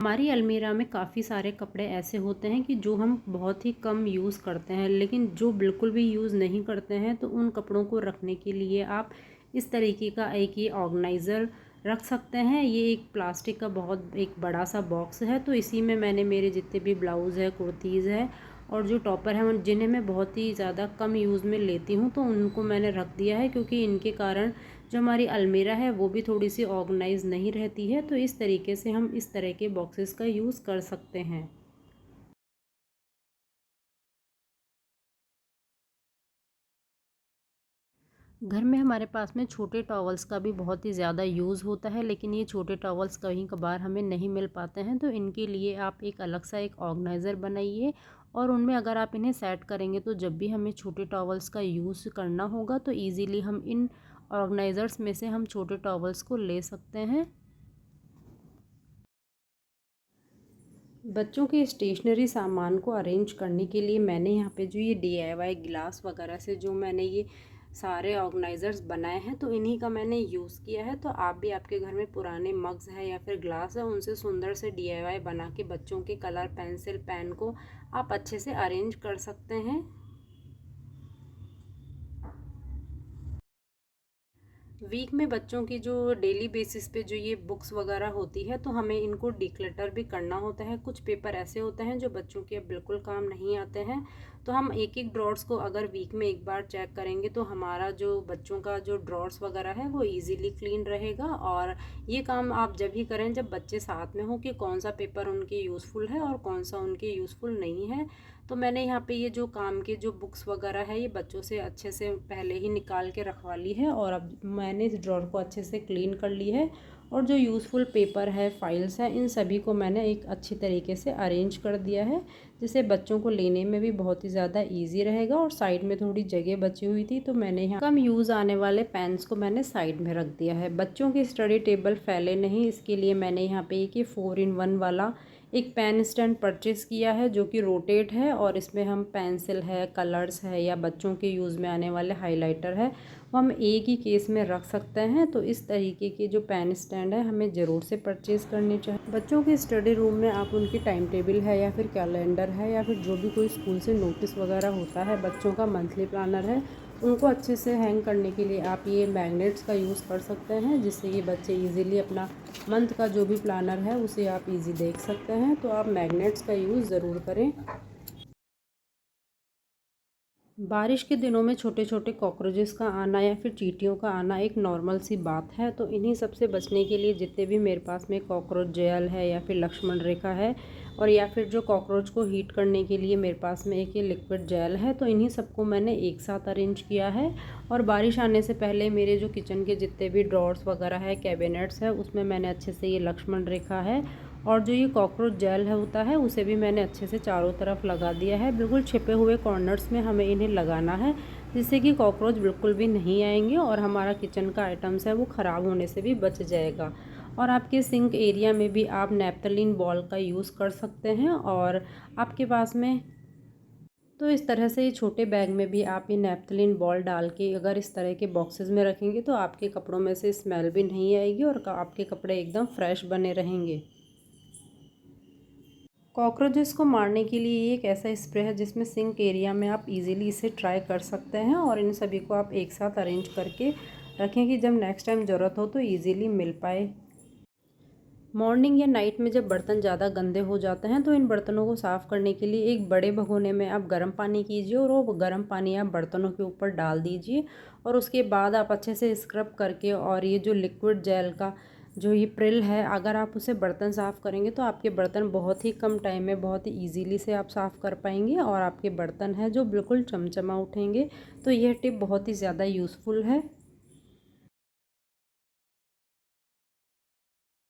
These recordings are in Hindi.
हमारी अलमीरा में काफ़ी सारे कपड़े ऐसे होते हैं कि जो हम बहुत ही कम यूज़ करते हैं, लेकिन जो बिल्कुल भी यूज़ नहीं करते हैं तो उन कपड़ों को रखने के लिए आप इस तरीके का एक ये ऑर्गेनाइज़र रख सकते हैं। ये एक प्लास्टिक का बहुत एक बड़ा सा बॉक्स है, तो इसी में मैंने मेरे जितने भी ब्लाउज़ है, कुर्तीज़ है और जो टॉपर हैं जिन्हें मैं बहुत ही ज़्यादा कम यूज़ में लेती हूँ, तो उनको मैंने रख दिया है, क्योंकि इनके कारण जो हमारी अलमीरा है वो भी थोड़ी सी ऑर्गेनाइज नहीं रहती है। तो इस तरीके से हम इस तरह के बॉक्सेस का यूज़ कर सकते हैं। घर में हमारे पास में छोटे टॉवल्स का भी बहुत ही ज़्यादा यूज़ होता है, लेकिन ये छोटे टॉवल्स कहीं कभार हमें नहीं मिल पाते हैं, तो इनके लिए आप एक अलग सा एक ऑर्गेनाइज़र बनाइए और उनमें अगर आप इन्हें सेट करेंगे तो जब भी हमें छोटे टॉवल्स का यूज़ करना होगा तो ईज़िली हम इन ऑर्गेनाइज़र्स में से हम छोटे टॉवल्स को ले सकते हैं। बच्चों के स्टेशनरी सामान को अरेंज करने के लिए मैंने यहाँ पे जो ये DIY गिलास वगैरह से जो मैंने ये सारे ऑर्गेनाइज़र्स बनाए हैं, तो इन्हीं का मैंने यूज़ किया है। तो आप भी आपके घर में पुराने मग्स है या फिर ग्लास है, उनसे सुंदर से DIY बना के बच्चों के कलर पेंसिल पेन को आप अच्छे से अरेंज कर सकते हैं। वीक में बच्चों की जो डेली बेसिस पे जो ये बुक्स वगैरह होती है, तो हमें इनको डिक्लटर भी करना होता है। कुछ पेपर ऐसे होते हैं जो बच्चों के अब बिल्कुल काम नहीं आते हैं, तो हम एक एक ड्रॉर्स को अगर वीक में एक बार चेक करेंगे तो हमारा जो बच्चों का जो ड्रॉर्स वगैरह है वो इजीली क्लीन रहेगा। और ये काम आप जब ही करें जब बच्चे साथ में हो कि कौन सा पेपर उनके यूज़फुल है और कौन सा उनके यूज़फुल नहीं है। तो मैंने यहाँ पे ये जो काम के जो बुक्स वगैरह है ये बच्चों से अच्छे से पहले ही निकाल के रखवा ली है, और अब मैंने इस ड्रॉर को अच्छे से क्लीन कर ली है। और जो यूज़फुल पेपर है, फाइल्स हैं, इन सभी को मैंने एक अच्छी तरीके से अरेंज कर दिया है, जिससे बच्चों को लेने में भी बहुत ही ज़्यादा ईजी रहेगा। और साइड में थोड़ी जगह बची हुई थी, तो मैंने यहाँ कम यूज़ आने वाले पेन्स को मैंने साइड में रख दिया है। बच्चों की स्टडी टेबल फैले नहीं, इसके लिए मैंने यहाँ पे एक 4-in-1 वाला एक पेन स्टैंड परचेज़ किया है, जो कि रोटेट है, और इसमें हम पेंसिल है, कलर्स है या बच्चों के यूज़ में आने वाले हाइलाइटर है वो हम एक ही केस में रख सकते हैं। तो इस तरीके के जो पेन स्टैंड है हमें ज़रूर से परचेज़ करनी चाहिए। बच्चों के स्टडी रूम में आप उनकी टाइम टेबल है या फिर कैलेंडर है या फिर जो भी कोई स्कूल से नोटिस वगैरह होता है, बच्चों का मंथली प्लानर है, उनको अच्छे से हैंग करने के लिए आप ये मैग्नेट्स का यूज़ कर सकते हैं, जिससे ये बच्चे इजीली अपना मंथ का जो भी प्लानर है उसे आप इजी देख सकते हैं। तो आप मैग्नेट्स का यूज़ ज़रूर करें। बारिश के दिनों में छोटे छोटे कॉकरोचेस का आना या फिर चींटियों का आना एक नॉर्मल सी बात है, तो इन्हीं सब से बचने के लिए जितने भी मेरे पास में कॉकरोच जेल है या फिर लक्ष्मण रेखा है, और या फिर जो कॉकरोच को हीट करने के लिए मेरे पास में एक ये लिक्विड जेल है, तो इन्हीं सबको मैंने एक साथ अरेंज किया है। और बारिश आने से पहले मेरे जो किचन के जितने भी ड्रॉर्स वगैरह है, कैबिनेट्स है, उसमें मैंने अच्छे से ये लक्ष्मण रेखा है और जो ये कॉकरोच जेल है होता है उसे भी मैंने अच्छे से चारों तरफ लगा दिया है। बिल्कुल छिपे हुए कॉर्नर्स में हमें इन्हें लगाना है, जिससे कि कॉकरोच बिल्कुल भी नहीं आएंगे और हमारा किचन का आइटम्स है वो ख़राब होने से भी बच जाएगा। और आपके सिंक एरिया में भी आप नैप्थलीन बॉल का यूज़ कर सकते हैं, और आपके पास में तो इस तरह से ये छोटे बैग में भी आप ये नैप्थलीन बॉल डाल के अगर इस तरह के बॉक्सेस में रखेंगे तो आपके कपड़ों में से स्मेल भी नहीं आएगी और आपके कपड़े एकदम फ्रेश बने रहेंगे। कॉकरोचेस को मारने के लिए ये एक ऐसा स्प्रे है जिसमें सिंक एरिया में आप इजीली इसे ट्राई कर सकते हैं, और इन सभी को आप एक साथ अरेंज करके रखें कि जब नेक्स्ट टाइम ज़रूरत हो तो इजीली मिल पाए। मॉर्निंग या नाइट में जब बर्तन ज़्यादा गंदे हो जाते हैं तो इन बर्तनों को साफ़ करने के लिए एक बड़े भगोने में आप गर्म पानी कीजिए और वो गर्म पानी आप बर्तनों के ऊपर डाल दीजिए, और उसके बाद आप अच्छे से स्क्रब करके और ये जो लिक्विड जेल का जो ये प्रिल है, अगर आप उसे बर्तन साफ़ करेंगे तो आपके बर्तन बहुत ही कम टाइम में बहुत ही ईजीली से आप साफ़ कर पाएंगे और आपके बर्तन हैं जो बिल्कुल चमचमा उठेंगे। तो यह टिप बहुत ही ज़्यादा यूज़फुल है।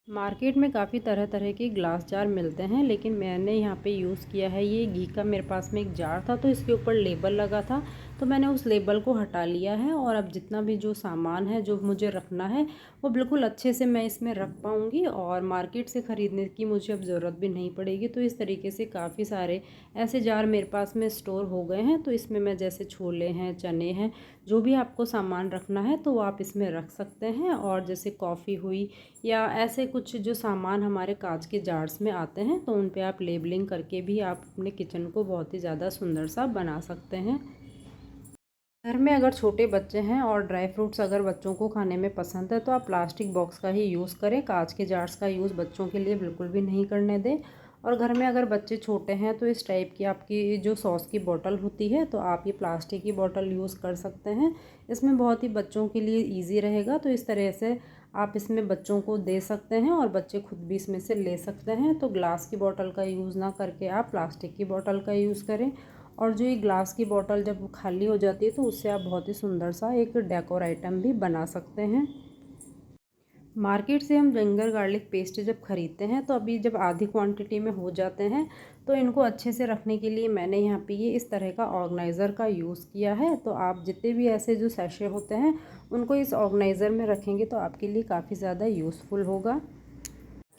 मार्केट में काफ़ी तरह तरह के ग्लास जार मिलते हैं, लेकिन मैंने यहाँ पे यूज़ किया है ये घी का। मेरे पास में एक जार था तो इसके ऊपर लेबल लगा था, तो मैंने उस लेबल को हटा लिया है, और अब जितना भी जो सामान है जो मुझे रखना है वो बिल्कुल अच्छे से मैं इसमें रख पाऊँगी, और मार्केट से ख़रीदने की मुझे अब ज़रूरत भी नहीं पड़ेगी। तो इस तरीके से काफ़ी सारे ऐसे जार मेरे पास में स्टोर हो गए हैं, तो इसमें मैं जैसे छोले हैं, चने हैं, जो भी आपको सामान रखना है तो वो आप इसमें रख सकते हैं। और जैसे कॉफ़ी हुई या ऐसे कुछ कुछ जो सामान हमारे कांच के जार्स में आते हैं तो उन पे आप लेबलिंग करके भी आप अपने किचन को बहुत ही ज़्यादा सुंदर सा बना सकते हैं। घर में अगर छोटे बच्चे हैं और ड्राई फ्रूट्स अगर बच्चों को खाने में पसंद है तो आप प्लास्टिक बॉक्स का ही यूज़ करें, कांच के जार्स का यूज़ बच्चों के लिए बिल्कुल भी नहीं करने दें। और घर में अगर बच्चे छोटे हैं तो इस टाइप की आपकी जो सॉस की बोतल होती है तो आप ये प्लास्टिक की बोतल यूज़ कर सकते हैं। इसमें बहुत ही बच्चों के लिए ईजी रहेगा, तो इस तरह से आप इसमें बच्चों को दे सकते हैं और बच्चे खुद भी इसमें से ले सकते हैं। तो ग्लास की बोतल का यूज़ ना करके आप प्लास्टिक की बोतल का यूज़ करें। और जो ये ग्लास की बोतल जब खाली हो जाती है तो उससे आप बहुत ही सुंदर सा एक डेकोर आइटम भी बना सकते हैं। मार्केट से हम जिंजर गार्लिक पेस्ट जब ख़रीदते हैं तो अभी जब आधी क्वांटिटी में हो जाते हैं तो इनको अच्छे से रखने के लिए मैंने यहाँ पे ये इस तरह का ऑर्गेनाइज़र का यूज़ किया है। तो आप जितने भी ऐसे जो सैशे होते हैं उनको इस ऑर्गेनाइज़र में रखेंगे तो आपके लिए काफ़ी ज़्यादा यूज़फुल होगा।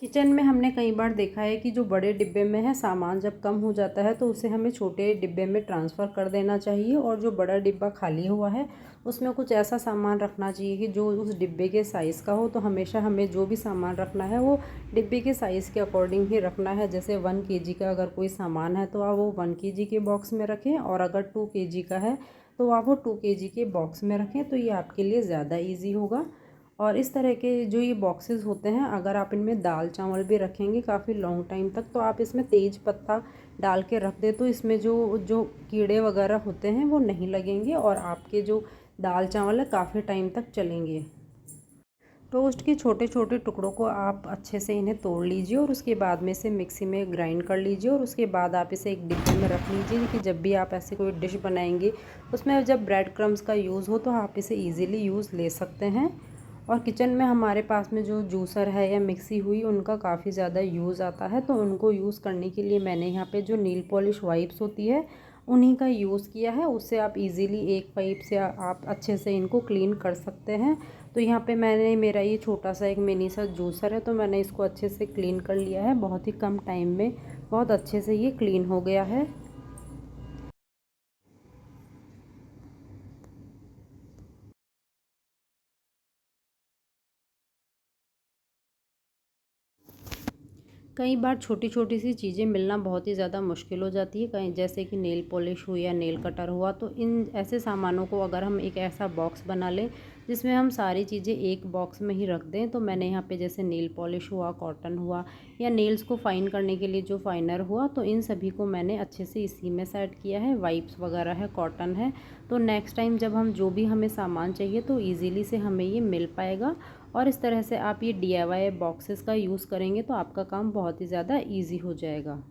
किचन में हमने कई बार देखा है कि जो बड़े डिब्बे में है सामान जब कम हो जाता है तो उसे हमें छोटे डिब्बे में ट्रांसफ़र कर देना चाहिए, और जो बड़ा डिब्बा खाली हुआ है उसमें कुछ ऐसा सामान रखना चाहिए कि जो उस डिब्बे के साइज़ का हो। तो हमेशा हमें जो भी सामान रखना है वो डिब्बे के साइज़ के अकॉर्डिंग ही रखना है। जैसे 1 kg का अगर कोई सामान है तो आप वो 1 kg के बॉक्स में रखें, और अगर 2 kg का है तो आप वो 2 kg के बॉक्स में रखें, तो ये आपके लिए ज़्यादा ईजी होगा। और इस तरह के जो ये बॉक्सेस होते हैं अगर आप इनमें दाल चावल भी रखेंगे काफ़ी लॉन्ग टाइम तक तो आप इसमें तेज पत्ता डाल के रख दे तो इसमें जो जो कीड़े वगैरह होते हैं वो नहीं लगेंगे और आपके जो दाल चावल है काफ़ी टाइम तक चलेंगे। टोस्ट के छोटे छोटे टुकड़ों को आप अच्छे से इन्हें तोड़ लीजिए और उसके बाद में इसे मिक्सी में ग्राइंड कर लीजिए, और उसके बाद आप इसे एक डिब्बे में रख लीजिए कि जब भी आप ऐसे कोई डिश बनाएंगे उसमें जब ब्रेड क्रम्स का यूज़ हो तो आप इसे ईज़िली यूज़ ले सकते हैं। और किचन में हमारे पास में जो जूसर है या मिक्सी हुई उनका काफ़ी ज़्यादा यूज़ आता है, तो उनको यूज़ करने के लिए मैंने यहाँ पे जो नील पॉलिश वाइप्स होती है उन्हीं का यूज़ किया है। उससे आप इजीली एक पाइप से आप अच्छे से इनको क्लीन कर सकते हैं। तो यहाँ पे मैंने मेरा ये छोटा सा एक मिनी सा जूसर है तो मैंने इसको अच्छे से क्लीन कर लिया है। बहुत ही कम टाइम में बहुत अच्छे से ये क्लीन हो गया है। कई बार छोटी छोटी सी चीज़ें मिलना बहुत ही ज़्यादा मुश्किल हो जाती है, कहीं जैसे कि नेल पॉलिश हुई या नेल कटर हुआ। तो इन ऐसे सामानों को अगर हम एक ऐसा बॉक्स बना लें जिसमें हम सारी चीज़ें एक बॉक्स में ही रख दें, तो मैंने यहाँ पे जैसे नेल पॉलिश हुआ, कॉटन हुआ, या नेल्स को फाइन करने के लिए जो फाइनर हुआ, तो इन सभी को मैंने अच्छे से इसी में सेट किया है। वाइप्स वगैरह है, कॉटन है, तो नेक्स्ट टाइम जब हम जो भी हमें सामान चाहिए तो ईज़िली से हमें ये मिल पाएगा। और इस तरह से आप ये DIY बॉक्सेस का यूज़ करेंगे तो आपका काम बहुत ही ज़्यादा ईजी हो जाएगा।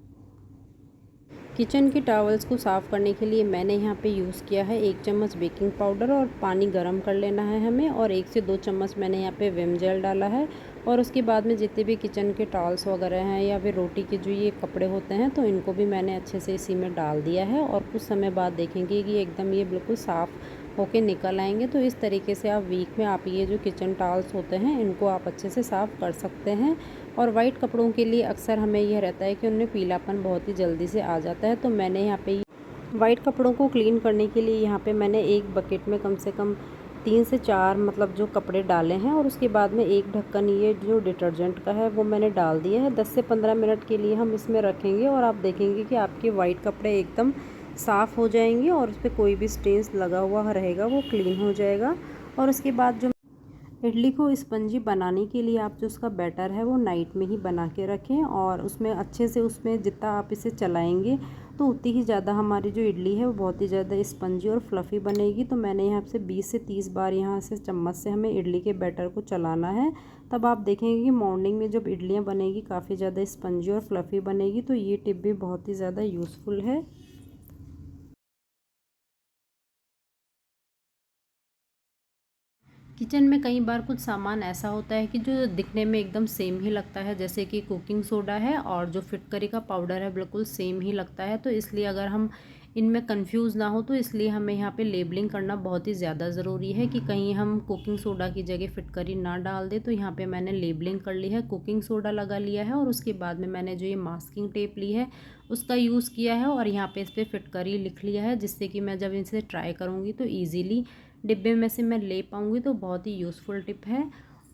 किचन के टॉवल्स को साफ़ करने के लिए मैंने यहाँ पे यूज़ किया है 1 चम्मच बेकिंग पाउडर, और पानी गर्म कर लेना है हमें, और 1 से 2 चम्मच मैंने यहाँ पे विम जेल डाला है। और उसके बाद में जितने भी किचन के टॉवल्स वगैरह हैं या फिर रोटी के जो ये कपड़े होते हैं तो इनको भी मैंने अच्छे से इसी में डाल दिया है। और कुछ समय बाद देखेंगे कि एकदम ये बिल्कुल साफ़ होके निकल आएंगे। तो इस तरीके से आप वीक में आप ये जो किचन टॉवल्स होते हैं इनको आप अच्छे से साफ़ कर सकते हैं। और वाइट कपड़ों के लिए अक्सर हमें यह रहता है कि उनमें पीलापन बहुत ही जल्दी से आ जाता है, तो मैंने यहाँ पे वाइट कपड़ों को क्लीन करने के लिए यहाँ पे मैंने एक बकेट में कम से कम 3 से 4 मतलब जो कपड़े डाले हैं, और उसके बाद में एक ढक्कन ये जो डिटर्जेंट का है वो मैंने डाल दिया है। 10 से 15 मिनट के लिए हम इसमें रखेंगे और आप देखेंगे कि आपके वाइट कपड़े एकदम साफ़ हो जाएंगे और उस पर कोई भी स्टेन्स लगा हुआ रहेगा वो क्लीन हो जाएगा। और उसके बाद जो इडली को स्पंजी बनाने के लिए आप जो उसका बैटर है वो नाइट में ही बना के रखें, और उसमें अच्छे से उसमें जितना आप इसे चलाएंगे तो उतनी ही ज़्यादा हमारी जो इडली है वो बहुत ही ज़्यादा स्पंजी और फ्लफ़ी बनेगी। तो मैंने यहाँ से 20 से 30 बार यहाँ से चम्मच से हमें इडली के बैटर को चलाना है। तब आप देखेंगे कि मॉर्निंग में जब इडलियाँ बनेगी काफ़ी ज़्यादा स्पंजी और फ्लफ़ी बनेगी। तो ये टिप भी बहुत ही ज़्यादा यूज़फुल है। किचन में कई बार कुछ सामान ऐसा होता है कि जो दिखने में एकदम सेम ही लगता है, जैसे कि कुकिंग सोडा है और जो फिटकरी का पाउडर है बिल्कुल सेम ही लगता है। तो इसलिए अगर हम इनमें कंफ्यूज ना हो तो इसलिए हमें यहाँ पे लेबलिंग करना बहुत ही ज़्यादा ज़रूरी है कि कहीं हम कुकिंग सोडा की जगह फिटकरी ना डाल दे। तो यहाँ पे मैंने लेबलिंग कर ली है, कुकिंग सोडा लगा लिया है, और उसके बाद में मैंने जो ये मास्किंग टेप ली है उसका यूज़ किया है, और यहाँ पे इस पर फिटकरी लिख लिया है, जिससे कि मैं जब इसे ट्राई करूँगी तो ईज़िली डिब्बे में से मैं ले पाऊँगी। तो बहुत ही यूज़फुल टिप है।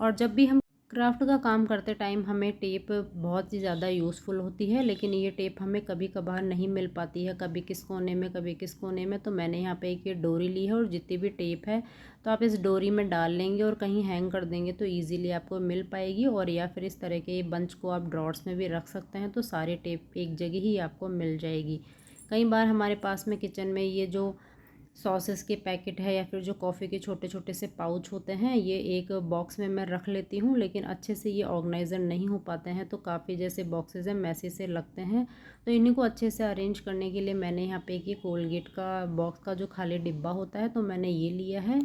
और जब भी हम क्राफ्ट का काम करते टाइम हमें टेप बहुत ही ज़्यादा यूज़फुल होती है, लेकिन ये टेप हमें कभी कभार नहीं मिल पाती है, कभी किस कोने में कभी किस कोने में। तो मैंने यहाँ पे एक ये डोरी ली है और जितनी भी टेप है तो आप इस डोरी में डाल लेंगे और कहीं हैंग कर देंगे तो ईज़िली आपको मिल पाएगी। और या फिर इस तरह के बंच को आप ड्रॉर्स में भी रख सकते हैं तो सारी टेप एक जगह ही आपको मिल जाएगी। कई बार हमारे पास में किचन में ये जो सॉसेस के पैकेट है या फिर जो कॉफ़ी के छोटे छोटे से पाउच होते हैं, ये एक बॉक्स में मैं रख लेती हूँ, लेकिन अच्छे से ये ऑर्गेनाइज़र नहीं हो पाते हैं तो काफ़ी जैसे बॉक्सेस हैं मैसी से लगते हैं। तो इन्हीं को अच्छे से अरेंज करने के लिए मैंने यहाँ पे एक ये कोलगेट का बॉक्स का जो खाली डिब्बा होता है तो मैंने ये लिया है।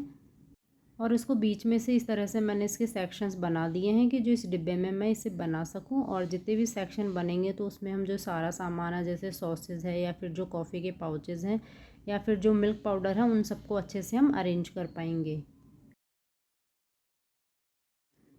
और इसको बीच में से इस तरह से मैंने इसके सेक्शंस बना दिए हैं कि जो इस डिब्बे में मैं इसे बना सकूं। और जितने भी सेक्शन बनेंगे तो उसमें हम जो सारा सामान है जैसे सॉसेस है या फिर जो कॉफ़ी के पाउचेज़ हैं या फिर जो मिल्क पाउडर है उन सबको अच्छे से हम अरेंज कर पाएंगे।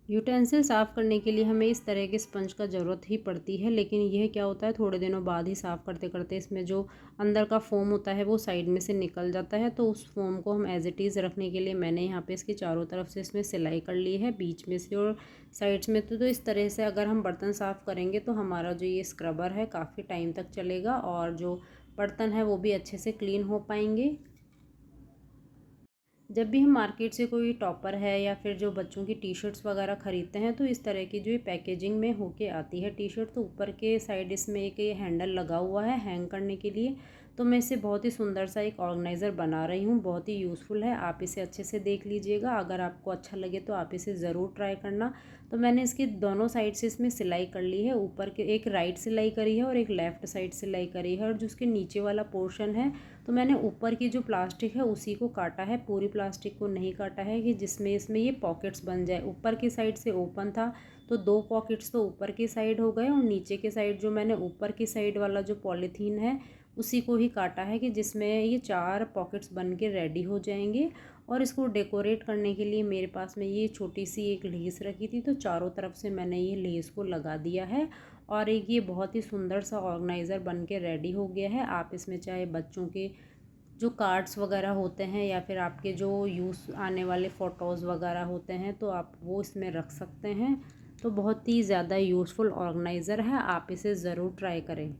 यूटेंसिल साफ़ करने के लिए हमें इस तरह के स्पंज का ज़रूरत ही पड़ती है, लेकिन यह क्या होता है थोड़े दिनों बाद ही साफ़ करते करते इसमें जो अंदर का फ़ोम होता है वो साइड में से निकल जाता है। तो उस फ़ोम को हम एज़ इट इज़ रखने के लिए मैंने यहाँ पे इसकी चारों तरफ से इसमें सिलाई कर ली है, बीच में से और साइड्स में। तो इस तरह से अगर हम बर्तन साफ़ करेंगे तो हमारा जो ये स्क्रबर है काफ़ी टाइम तक चलेगा और जो बर्तन है वो भी अच्छे से क्लीन हो पाएंगे। जब भी हम मार्केट से कोई टॉपर है या फिर जो बच्चों की टी शर्ट्स वगैरह ख़रीदते हैं तो इस तरह की जो ये पैकेजिंग में होके आती है टी शर्ट, तो ऊपर के साइड इसमें एक ये हैंडल लगा हुआ है हैंग करने के लिए। तो मैं इसे बहुत ही सुंदर सा एक ऑर्गेनाइज़र बना रही हूँ, बहुत ही यूज़फुल है। आप इसे अच्छे से देख लीजिएगा, अगर आपको अच्छा लगे तो आप इसे ज़रूर ट्राई करना। तो मैंने इसकी दोनों साइड से इसमें सिलाई कर ली है, ऊपर के एक राइट सिलाई करी है और एक लेफ़्ट साइड सिलाई करी है। और जो उसके नीचे वाला पोर्शन है तो मैंने ऊपर की जो प्लास्टिक है उसी को काटा है, पूरी प्लास्टिक को नहीं काटा है कि जिसमें इसमें ये पॉकेट्स बन जाए। ऊपर की साइड से ओपन था तो दो पॉकेट्स तो ऊपर की साइड हो गए और नीचे के साइड जो मैंने ऊपर की साइड वाला जो पॉलीथीन है उसी को ही काटा है कि जिसमें ये चार पॉकेट्स बन के रेडी हो जाएंगे। और इसको डेकोरेट करने के लिए मेरे पास में ये छोटी सी एक लेस रखी थी तो चारों तरफ से मैंने ये लेस को लगा दिया है और एक ये बहुत ही सुंदर सा ऑर्गेनाइज़र बन के रेडी हो गया है। आप इसमें चाहे बच्चों के जो कार्ड्स वगैरह होते हैं या फिर आपके जो यूज़ आने वाले फ़ोटोज़ वगैरह होते हैं तो आप वो इसमें रख सकते हैं। तो बहुत ही ज़्यादा यूज़फुल ऑर्गेनाइज़र है, आप इसे ज़रूर ट्राई करें।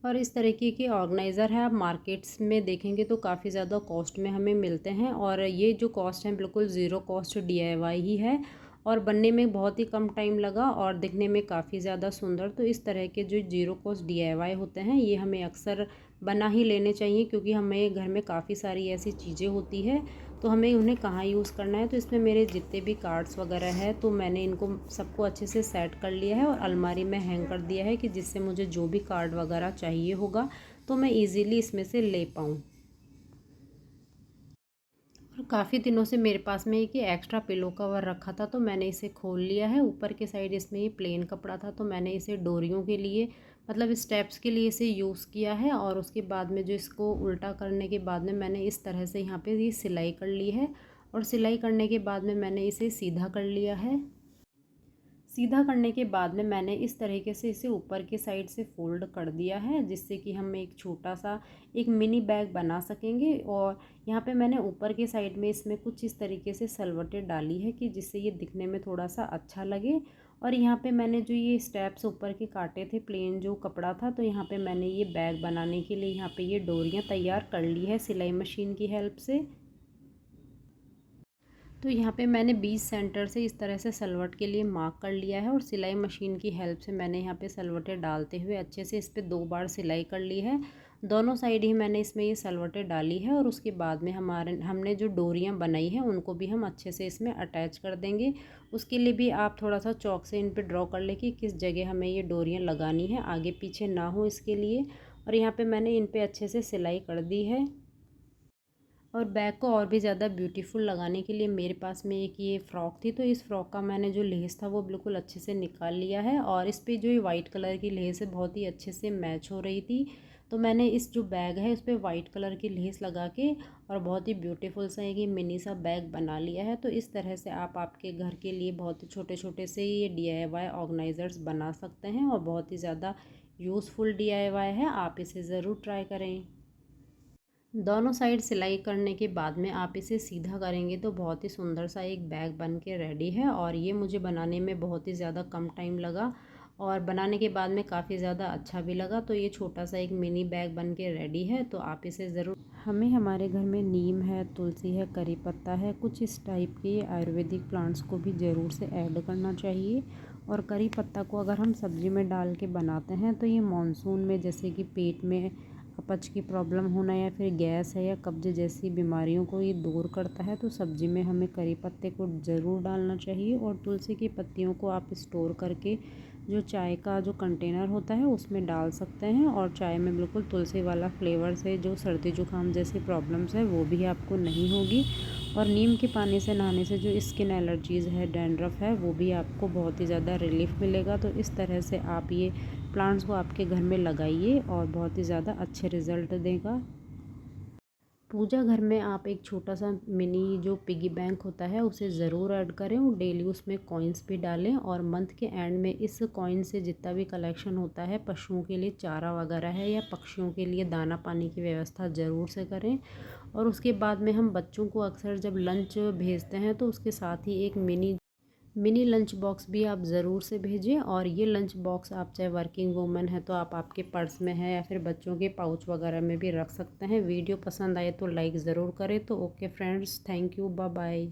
और इस तरीके के ऑर्गेनाइज़र है आप मार्केट्स में देखेंगे तो काफ़ी ज़्यादा कॉस्ट में हमें मिलते हैं और ये जो कॉस्ट है बिल्कुल ज़ीरो कॉस्ट DIY ही है और बनने में बहुत ही कम टाइम लगा और दिखने में काफ़ी ज़्यादा सुंदर। तो इस तरह के जो ज़ीरो कॉस्ट DIY होते हैं ये हमें अक्सर बना ही लेने चाहिए, क्योंकि हमें घर में काफ़ी सारी ऐसी चीज़ें होती है तो हमें उन्हें कहाँ यूज़ करना है। तो इसमें मेरे जितने भी कार्ड्स वगैरह है तो मैंने इनको सबको अच्छे से सेट कर लिया है और अलमारी में हैंग कर दिया है कि जिससे मुझे जो भी कार्ड वगैरह चाहिए होगा तो मैं इजीली इसमें से ले पाऊँ। और काफ़ी दिनों से मेरे पास में एक ये एक्स्ट्रा पिलो कवर रखा था तो मैंने इसे खोल लिया है। ऊपर के साइड इसमें ये प्लेन कपड़ा था तो मैंने इसे डोरियों के लिए मतलब स्टेप्स के लिए इसे यूज़ किया है। और उसके बाद में जो इसको उल्टा करने के बाद में मैंने इस तरह से यहाँ पे ये सिलाई कर ली है और सिलाई करने के बाद में मैंने इसे सीधा कर लिया है। सीधा करने के बाद में मैंने इस तरीके से इसे ऊपर के साइड से फ़ोल्ड कर दिया है जिससे कि हम एक छोटा सा एक मिनी बैग बना सकेंगे। और यहाँ पे मैंने ऊपर के साइड में इसमें कुछ इस तरीके से सलवटें डाली है कि जिससे ये दिखने में थोड़ा सा अच्छा लगे। और यहाँ पे मैंने जो ये स्टेप्स ऊपर के काटे थे प्लेन जो कपड़ा था तो यहाँ पे मैंने ये बैग बनाने के लिए यहाँ पे ये डोरियाँ तैयार कर ली है सिलाई मशीन की हेल्प से। तो यहाँ पे मैंने 20 सेंटर से इस तरह से सलवट के लिए मार्क कर लिया है और सिलाई मशीन की हेल्प से मैंने यहाँ पे सलवटें डालते हुए अच्छे से इस पर 2 बार सिलाई कर ली है। दोनों साइड ही मैंने इसमें ये सलवटें डाली है और उसके बाद में हमने जो डोरियाँ बनाई हैं उनको भी हम अच्छे से इसमें अटैच कर देंगे। उसके लिए भी आप थोड़ा सा चौक से इन पर ड्रॉ कर ले कि किस जगह हमें ये डोरियाँ लगानी है, आगे पीछे ना हो इसके लिए। और यहाँ पर मैंने इन पर अच्छे से सिलाई कर दी है। और बैग को और भी ज़्यादा ब्यूटीफुल लगाने के लिए मेरे पास में एक ये फ़्रॉक थी तो इस फ़्रॉक का मैंने जो लेस था वो बिल्कुल अच्छे से निकाल लिया है और इस पे जो ये वाइट कलर की लेस है बहुत ही अच्छे से मैच हो रही थी। तो मैंने इस जो बैग है उस पर वाइट कलर की लेस लगा के और बहुत ही ब्यूटीफुल सा एक ये मिनी सा बैग बना लिया है। तो इस तरह से आप आपके घर के लिए बहुत ही छोटे छोटे से ये DIY ऑर्गेनाइज़र्स बना सकते हैं और बहुत ही ज़्यादा यूज़फुल DIY है, आप इसे ज़रूर ट्राई करें। दोनों साइड सिलाई करने के बाद में आप इसे सीधा करेंगे तो बहुत ही सुंदर सा एक बैग बन के रेडी है। और ये मुझे बनाने में बहुत ही ज़्यादा कम टाइम लगा और बनाने के बाद में काफ़ी ज़्यादा अच्छा भी लगा। तो ये छोटा सा एक मिनी बैग बन के रेडी है, तो आप इसे ज़रूर। हमें हमारे घर में नीम है, तुलसी है, करी पत्ता है, कुछ इस टाइप के आयुर्वेदिक प्लांट्स को भी ज़रूर से ऐड करना चाहिए। और करी पत्ता को अगर हम सब्ज़ी में डाल के बनाते हैं तो ये मानसून में जैसे कि पेट में अपच की प्रॉब्लम होना या फिर गैस है या कब्ज जैसी बीमारियों को ये दूर करता है। तो सब्ज़ी में हमें करी पत्ते को ज़रूर डालना चाहिए। और तुलसी की पत्तियों को आप स्टोर करके जो चाय का जो कंटेनर होता है उसमें डाल सकते हैं, और चाय में बिल्कुल तुलसी वाला फ्लेवर से जो सर्दी जुकाम जैसी प्रॉब्लम्स है वो भी आपको नहीं होगी। और नीम के पानी से नहाने से जो स्किन एलर्जीज़ है, डैंड्रफ है, वो भी आपको बहुत ही ज़्यादा रिलीफ मिलेगा। तो इस तरह से आप ये प्लांट्स को आपके घर में लगाइए और बहुत ही ज़्यादा अच्छे रिज़ल्ट देगा। पूजा घर में आप एक छोटा सा मिनी जो पिगी बैंक होता है उसे ज़रूर ऐड करें और डेली उसमें कॉइन्स भी डालें। और मंथ के एंड में इस कॉइन से जितना भी कलेक्शन होता है, पशुओं के लिए चारा वगैरह है या पक्षियों के लिए दाना पानी की व्यवस्था ज़रूर से करें। और उसके बाद में हम बच्चों को अक्सर जब लंच भेजते हैं तो उसके साथ ही एक मिनी लंच बॉक्स भी आप ज़रूर से भेजें। और ये लंच बॉक्स आप चाहे वर्किंग वूमेन है तो आप आपके पर्स में है या फिर बच्चों के पाउच वगैरह में भी रख सकते हैं। वीडियो पसंद आए तो लाइक ज़रूर करें। तो okay friends, thank you, bye bye.